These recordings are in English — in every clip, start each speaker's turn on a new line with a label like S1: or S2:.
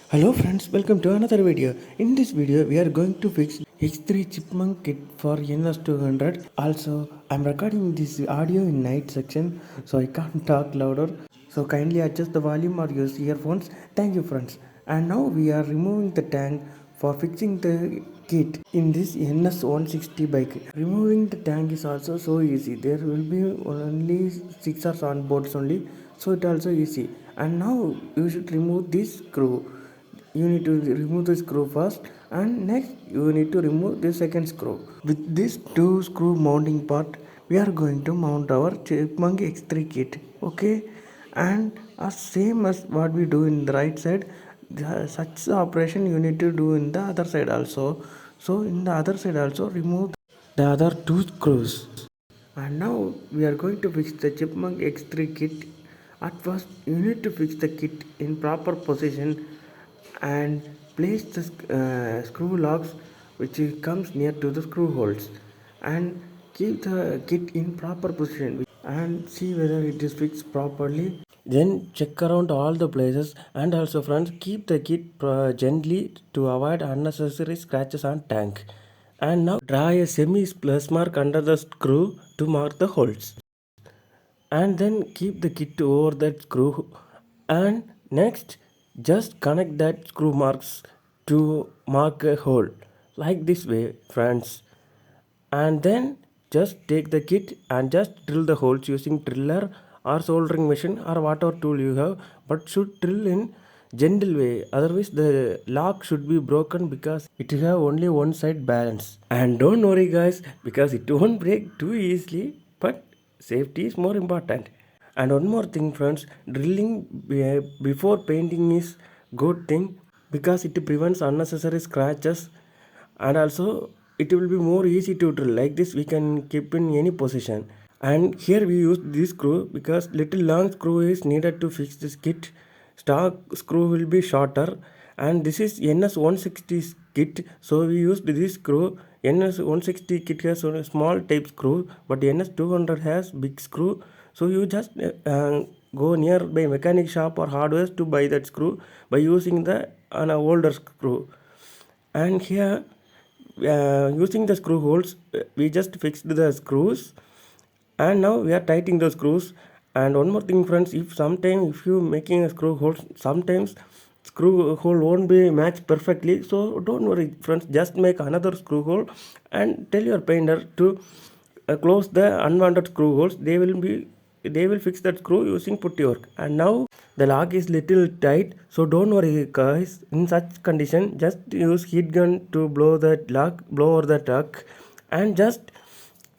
S1: Hello friends, welcome to another video. In this video, we are going to fix X3 Chiiipmunk kit for NS200. Also, I'm recording this audio in night section, so I can't talk louder. So kindly adjust the volume or use earphones. Thank you friends. And now we are removing the tank for fixing the kit in this NS160 bike. Removing the tank is also so easy. There will be only 6 hours on boards only, so it also easy. And now you should remove this screw. You need to remove the screw first, and next you need to remove the second screw. With this two screw mounting part, we are going to mount our Chiiipmunk X3 kit. Okay, and same as what we do in the right side, such operation you need to do in the other side also. So in the other side also, remove the other two screws. And now we are going to fix the Chiiipmunk X3 kit. At first, you need to fix the kit in proper position and place the screw locks which comes near to the screw holes, and keep the kit in proper position and see whether it is fixed properly. Then check around all the places, and also friends, keep the kit gently to avoid unnecessary scratches on tank. And now draw a semi plus mark under the screw to mark the holes, and then keep the kit over that screw. And next, just connect that screw marks to mark a hole like this way friends. And then just take the kit and just drill the holes using driller or soldering machine or whatever tool you have, but should drill in gentle way, otherwise the lock should be broken because it have only one side balance. And don't worry guys, because it won't break too easily, but safety is more important. And one more thing friends, drilling before painting is good thing because it prevents unnecessary scratches, and also it will be more easy to drill. Like this we can keep in any position. And here we use this screw because little long screw is needed to fix this kit. Stock screw will be shorter, and this is NS160 kit, so we used this screw. NS160 kit has a small type screw, but NS200 has big screw, so you just go nearby mechanic shop or hardware to buy that screw by using the an older screw. And here using the screw holes, we just fixed the screws, and now we are tightening the screws. And one more thing friends, if sometime if you making a screw hole, sometimes screw hole won't be matched perfectly, so don't worry friends, just make another screw hole and tell your painter to close the unwanted screw holes. They will fix that screw using putty work. And now the lock is little tight, so don't worry guys. In such condition, just use heat gun to blow over the lock, and just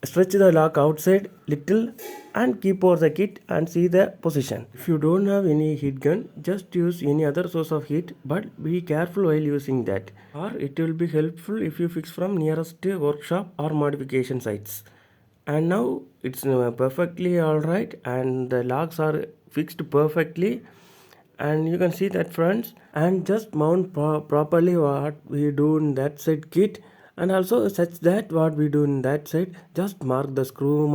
S1: stretch the lock outside little and keep over the kit and see the position. If you don't have any heat gun, just use any other source of heat, but be careful while using that, or it will be helpful if you fix from nearest workshop or modification sites. And now it's perfectly alright, and the locks are fixed perfectly, and you can see that friends. And just mount properly what we do in that side kit, and also such that what we do in that side, just mark the screw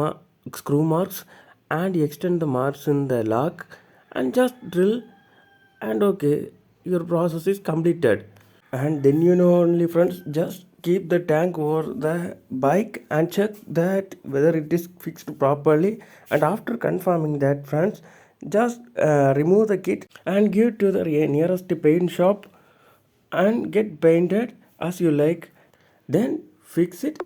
S1: marks and extend the marks in the lock and just drill, and okay, your process is completed. And then only friends, just keep the tank over the bike and check that whether it is fixed properly. And after confirming that friends, just remove the kit and give to the nearest paint shop and get painted as you like, then fix it.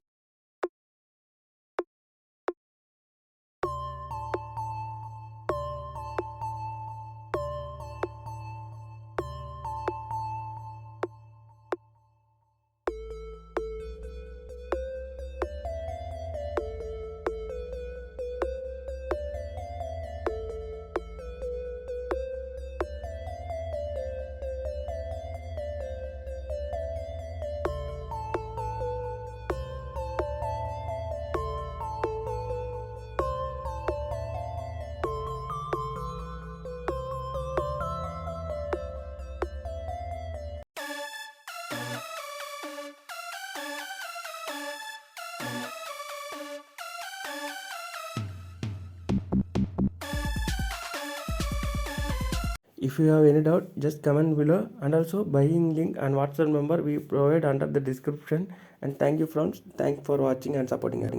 S1: If you have any doubt, just comment below, and also buying link and WhatsApp number we provide under the description. And thank you friends, thanks for watching and supporting us.